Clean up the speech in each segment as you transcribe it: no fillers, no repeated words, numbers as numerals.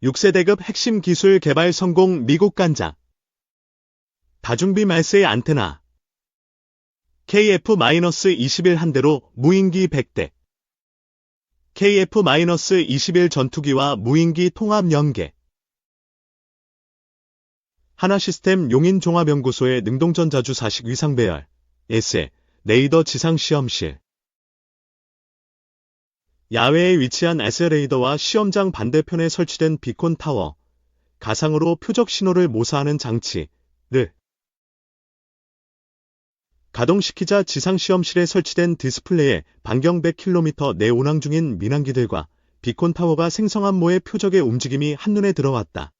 6세대급 핵심 기술 개발 성공 미국 간장. 다중비 말세의 안테나. KF-21 한 대로 무인기 100대. KF-21 전투기와 무인기 통합 연계. 하나시스템 용인종합연구소의 능동전자주 사식 위상배열. 에세, 레이더 지상시험실. 야외에 위치한 에세 레이더와 시험장 반대편에 설치된 비콘 타워. 가상으로 표적 신호를 모사하는 장치를 가동시키자 지상시험실에 설치된 디스플레이에 반경 100km 내 운항 중인 민항기들과 비콘 타워가 생성한 모의 표적의 움직임이 한눈에 들어왔다.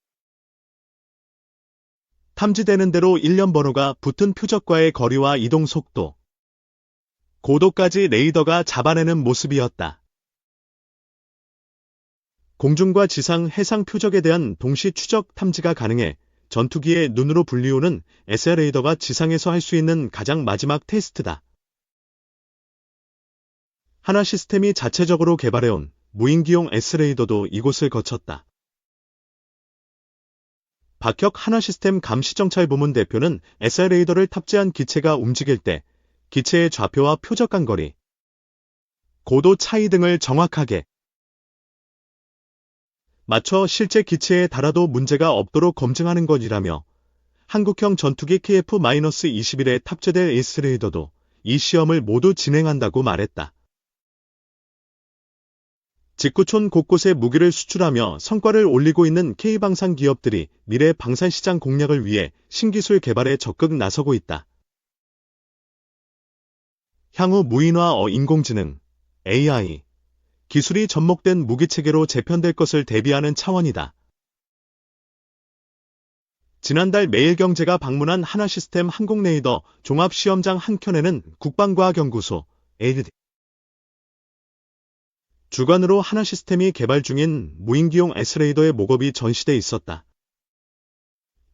탐지되는 대로 일련 번호가 붙은 표적과의 거리와 이동 속도, 고도까지 레이더가 잡아내는 모습이었다. 공중과 지상, 해상 표적에 대한 동시 추적 탐지가 가능해 전투기의 눈으로 불리우는 에세 레이더가 지상에서 할 수 있는 가장 마지막 테스트다. 하나시스템이 자체적으로 개발해온 무인기용 에세 레이더도 이곳을 거쳤다. 박혁 하나시스템 감시정찰부문 대표는 에세 레이더를 탑재한 기체가 움직일 때 기체의 좌표와 표적 간 거리, 고도 차이 등을 정확하게 맞춰 실제 기체에 달아도 문제가 없도록 검증하는 것이라며 한국형 전투기 KF-21에 탑재될 에세 레이더도 이 시험을 모두 진행한다고 말했다. 직구촌 곳곳에 무기를 수출하며 성과를 올리고 있는 K방산 기업들이 미래 방산시장 공략을 위해 신기술 개발에 적극 나서고 있다. 향후 무인화 인공지능, AI, 기술이 접목된 무기체계로 재편될 것을 대비하는 차원이다. 지난달 매일경제가 방문한 하나시스템 항공레이더 종합시험장 한켠에는 국방과학연구소, AD 주관으로 하나시스템이 개발 중인 무인기용 에세 레이더의 목업이 전시돼 있었다.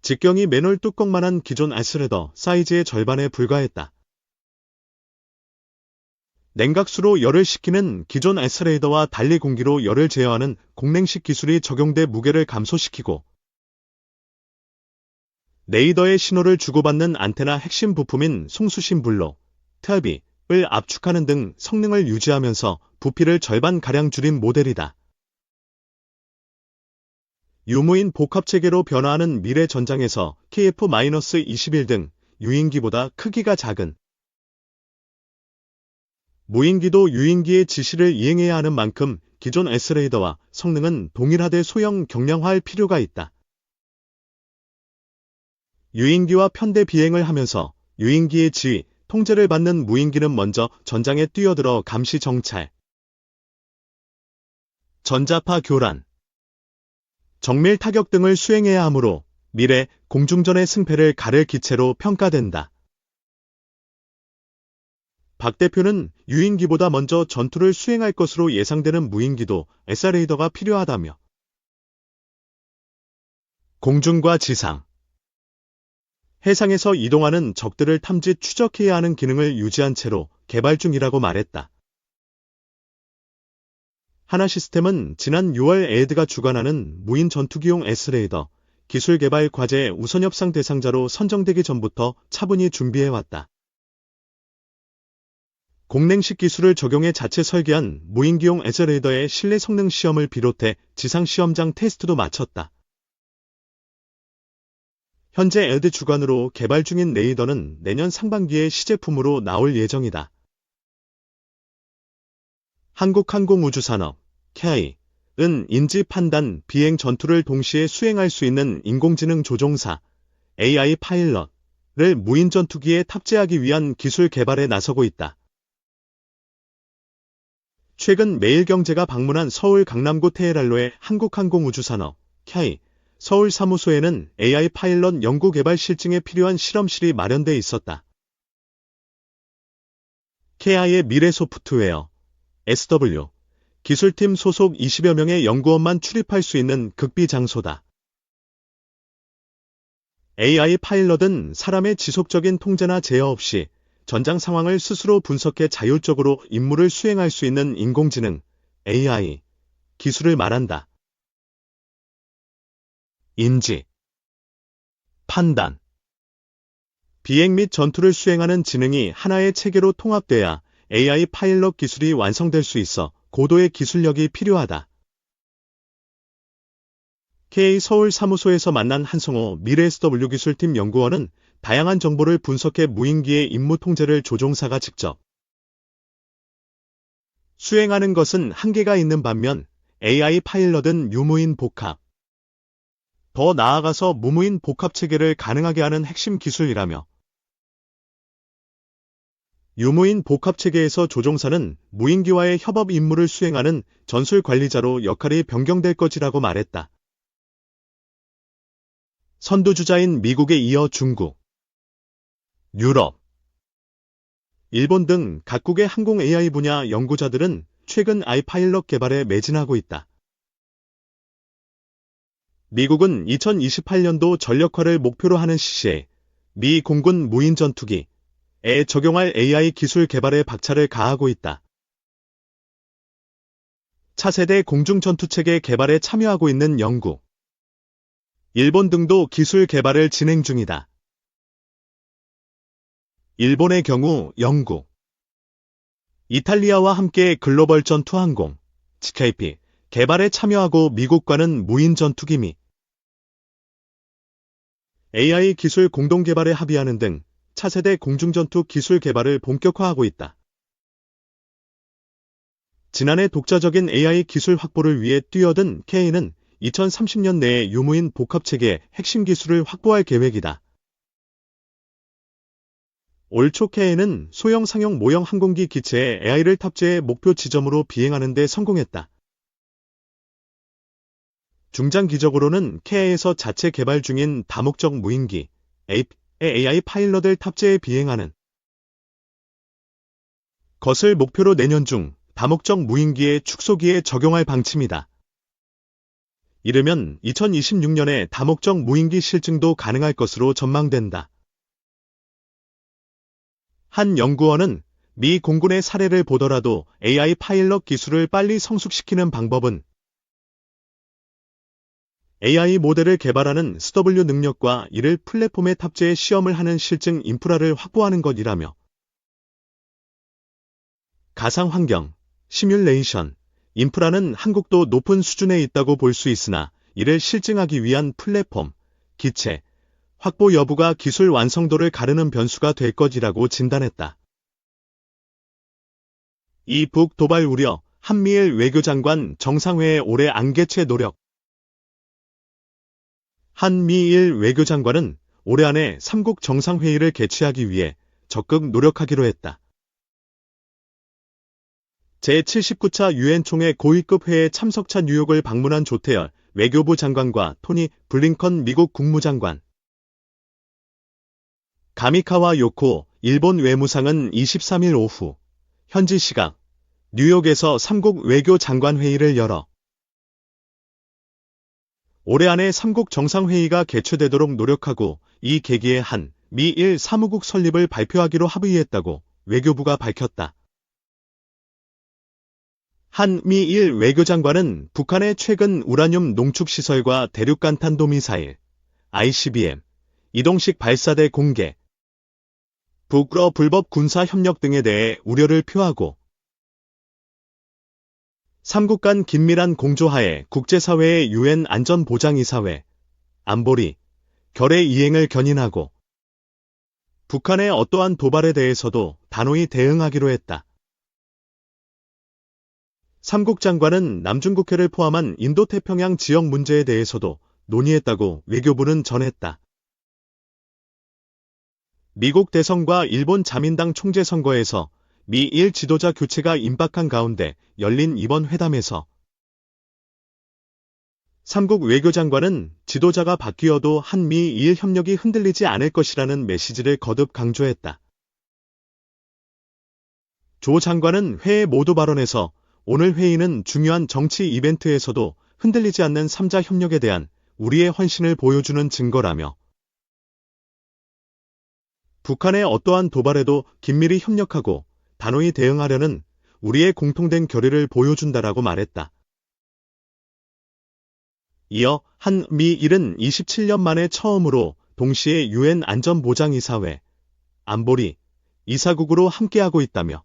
직경이 맨홀 뚜껑만한 기존 에세 레이더 사이즈의 절반에 불과했다. 냉각수로 열을 식히는 기존 에세 레이더와 달리 공기로 열을 제어하는 공냉식 기술이 적용돼 무게를 감소시키고 레이더의 신호를 주고받는 안테나 핵심 부품인 송수신 블록, 트알비를 압축하는 등 성능을 유지하면서 부피를 절반가량 줄인 모델이다. 유무인 복합체계로 변화하는 미래 전장에서 KF-21 등 유인기보다 크기가 작은 무인기도 유인기의 지시를 이행해야 하는 만큼 기존 에세 레이더와 성능은 동일하되 소형 경량화할 필요가 있다. 유인기와 편대 비행을 하면서 유인기의 지휘, 통제를 받는 무인기는 먼저 전장에 뛰어들어 감시 정찰, 전자파 교란, 정밀 타격 등을 수행해야 하므로 미래 공중전의 승패를 가를 기체로 평가된다. 박 대표는 유인기보다 먼저 전투를 수행할 것으로 예상되는 무인기도 에세 레이더가 필요하다며 공중과 지상, 해상에서 이동하는 적들을 탐지 추적해야 하는 기능을 유지한 채로 개발 중이라고 말했다. 하나시스템은 지난 6월 에이드가 주관하는 무인 전투기용 에세 레이더 기술 개발 과제 우선 협상 대상자로 선정되기 전부터 차분히 준비해왔다. 공냉식 기술을 적용해 자체 설계한 무인기용 에세 레이더의 실내 성능 시험을 비롯해 지상 시험장 테스트도 마쳤다. 현재 에이드 주관으로 개발 중인 레이더는 내년 상반기에 시제품으로 나올 예정이다. 한국항공우주산업, KAI는 인지 판단, 비행 전투를 동시에 수행할 수 있는 인공지능 조종사, AI 파일럿을 무인 전투기에 탑재하기 위한 기술 개발에 나서고 있다. 최근 매일경제가 방문한 서울 강남구 테헤랄로의 한국항공우주산업, KAI 서울 사무소에는 AI 파일럿 연구개발 실증에 필요한 실험실이 마련돼 있었다. KAI의 미래 소프트웨어, SW, 기술팀 소속 20여 명의 연구원만 출입할 수 있는 극비 장소다. AI 파일럿은 사람의 지속적인 통제나 제어 없이 전장 상황을 스스로 분석해 자율적으로 임무를 수행할 수 있는 인공지능, AI, 기술을 말한다. 인지, 판단, 비행 및 전투를 수행하는 지능이 하나의 체계로 통합돼야 AI 파일럿 기술이 완성될 수 있어 고도의 기술력이 필요하다. K 서울 사무소에서 만난 한성호 미래SW 기술팀 연구원은 다양한 정보를 분석해 무인기의 임무 통제를 조종사가 직접 수행하는 것은 한계가 있는 반면 AI 파일럿은 유무인 복합, 더 나아가서 무무인 복합 체계를 가능하게 하는 핵심 기술이라며 유무인 복합 체계에서 조종사는 무인기와의 협업 임무를 수행하는 전술 관리자로 역할이 변경될 것이라고 말했다. 선두주자인 미국에 이어 중국, 유럽, 일본 등 각국의 항공 AI 분야 연구자들은 최근 아이파일럿 개발에 매진하고 있다. 미국은 2028년도 전력화를 목표로 하는 시시에 미 공군 무인 전투기에 적용할 AI 기술 개발에 박차를 가하고 있다. 차세대 공중전투체계 개발에 참여하고 있는 영국, 일본 등도 기술 개발을 진행 중이다. 일본의 경우 영국, 이탈리아와 함께 글로벌 전투항공, GKP 개발에 참여하고 미국과는 무인 전투기 및 AI 기술 공동 개발에 합의하는 등 차세대 공중전투 기술 개발을 본격화하고 있다. 지난해 독자적인 AI 기술 확보를 위해 뛰어든 K는 2030년 내에 유무인 복합체계 핵심 기술을 확보할 계획이다. 올 초 K는 소형 상용 모형 항공기 기체에 AI를 탑재해 목표 지점으로 비행하는 데 성공했다. 중장기적으로는 K에서 자체 개발 중인 다목적 무인기, APE에 AI 파일럿을 탑재해 비행하는 것을 목표로 내년 중 다목적 무인기의 축소기에 적용할 방침이다. 이르면 2026년에 다목적 무인기 실증도 가능할 것으로 전망된다. 한 연구원은 미 공군의 사례를 보더라도 AI 파일럿 기술을 빨리 성숙시키는 방법은 AI 모델을 개발하는 SW 능력과 이를 플랫폼에 탑재해 시험을 하는 실증 인프라를 확보하는 것이라며 가상환경, 시뮬레이션, 인프라는 한국도 높은 수준에 있다고 볼 수 있으나 이를 실증하기 위한 플랫폼, 기체, 확보 여부가 기술 완성도를 가르는 변수가 될 것이라고 진단했다. 이 북 도발 우려, 한미일 외교장관 정상회의 올해 안개체 노력. 한미일 외교장관은 올해 안에 3국 정상회의를 개최하기 위해 적극 노력하기로 했다. 제79차 유엔 총회 고위급 회의 참석차 뉴욕을 방문한 조태열 외교부 장관과 토니 블링컨 미국 국무장관, 가미카와 요코 일본 외무상은 23일 오후 현지 시각 뉴욕에서 3국 외교장관 회의를 열어 올해 안에 3국 정상회의가 개최되도록 노력하고 이 계기에 한 미일 사무국 설립을 발표하기로 합의했다고 외교부가 밝혔다. 한미일 외교장관은 북한의 최근 우라늄 농축시설과 대륙간탄도미사일, ICBM, 이동식 발사대 공개, 북러 불법 군사협력 등에 대해 우려를 표하고 3국 간 긴밀한 공조하에 국제사회의 유엔 안전보장이사회, 안보리, 결의 이행을 견인하고 북한의 어떠한 도발에 대해서도 단호히 대응하기로 했다. 3국 장관은 남중국해를 포함한 인도태평양 지역 문제에 대해서도 논의했다고 외교부는 전했다. 미국 대선과 일본 자민당 총재 선거에서 미일 지도자 교체가 임박한 가운데 열린 이번 회담에서 3국 외교장관은 지도자가 바뀌어도 한미일 협력이 흔들리지 않을 것이라는 메시지를 거듭 강조했다. 조 장관은 회의 모두 발언에서 오늘 회의는 중요한 정치 이벤트에서도 흔들리지 않는 3자 협력에 대한 우리의 헌신을 보여주는 증거라며 북한의 어떠한 도발에도 긴밀히 협력하고 단호히 대응하려는 우리의 공통된 결의를 보여준다라고 말했다. 이어 한미일은 27년 만에 처음으로 동시에 유엔 안전보장이사회, 안보리, 이사국으로 함께하고 있다며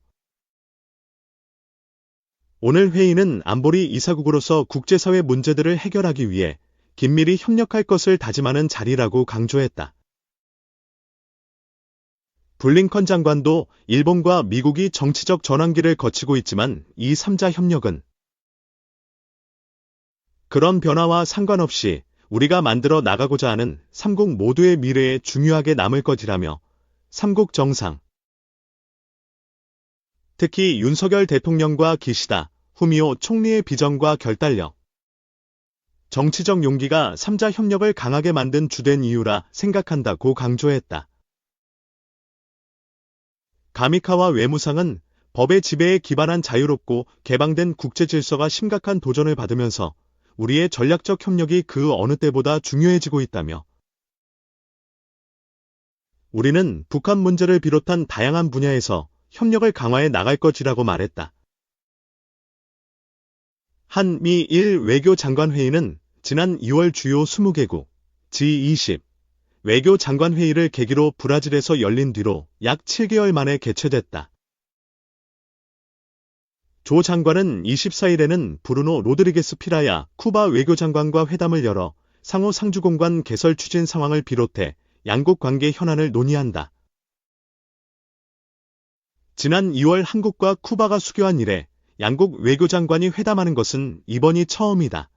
오늘 회의는 안보리 이사국으로서 국제사회 문제들을 해결하기 위해 긴밀히 협력할 것을 다짐하는 자리라고 강조했다. 블링컨 장관도 일본과 미국이 정치적 전환기를 거치고 있지만 이 3자 협력은 그런 변화와 상관없이 우리가 만들어 나가고자 하는 삼국 모두의 미래에 중요하게 남을 것이라며 삼국 정상, 특히 윤석열 대통령과 기시다, 후미오 총리의 비전과 결단력, 정치적 용기가 3자 협력을 강하게 만든 주된 이유라 생각한다고 강조했다. 가미카와 외무상은 법의 지배에 기반한 자유롭고 개방된 국제 질서가 심각한 도전을 받으면서 우리의 전략적 협력이 그 어느 때보다 중요해지고 있다며 우리는 북한 문제를 비롯한 다양한 분야에서 협력을 강화해 나갈 것이라고 말했다. 한미일 외교장관회의는 지난 2월 주요 20개국 G20 외교장관회의를 계기로 브라질에서 열린 뒤로 약 7개월 만에 개최됐다. 조 장관은 24일에는 브루노 로드리게스 피라야 쿠바 외교장관과 회담을 열어 상호 상주공간 개설 추진 상황을 비롯해 양국 관계 현안을 논의한다. 지난 2월 한국과 쿠바가 수교한 이래 양국 외교장관이 회담하는 것은 이번이 처음이다.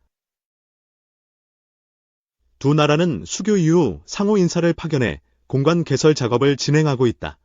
두 나라는 수교 이후 상호 인사를 파견해 공관 개설 작업을 진행하고 있다.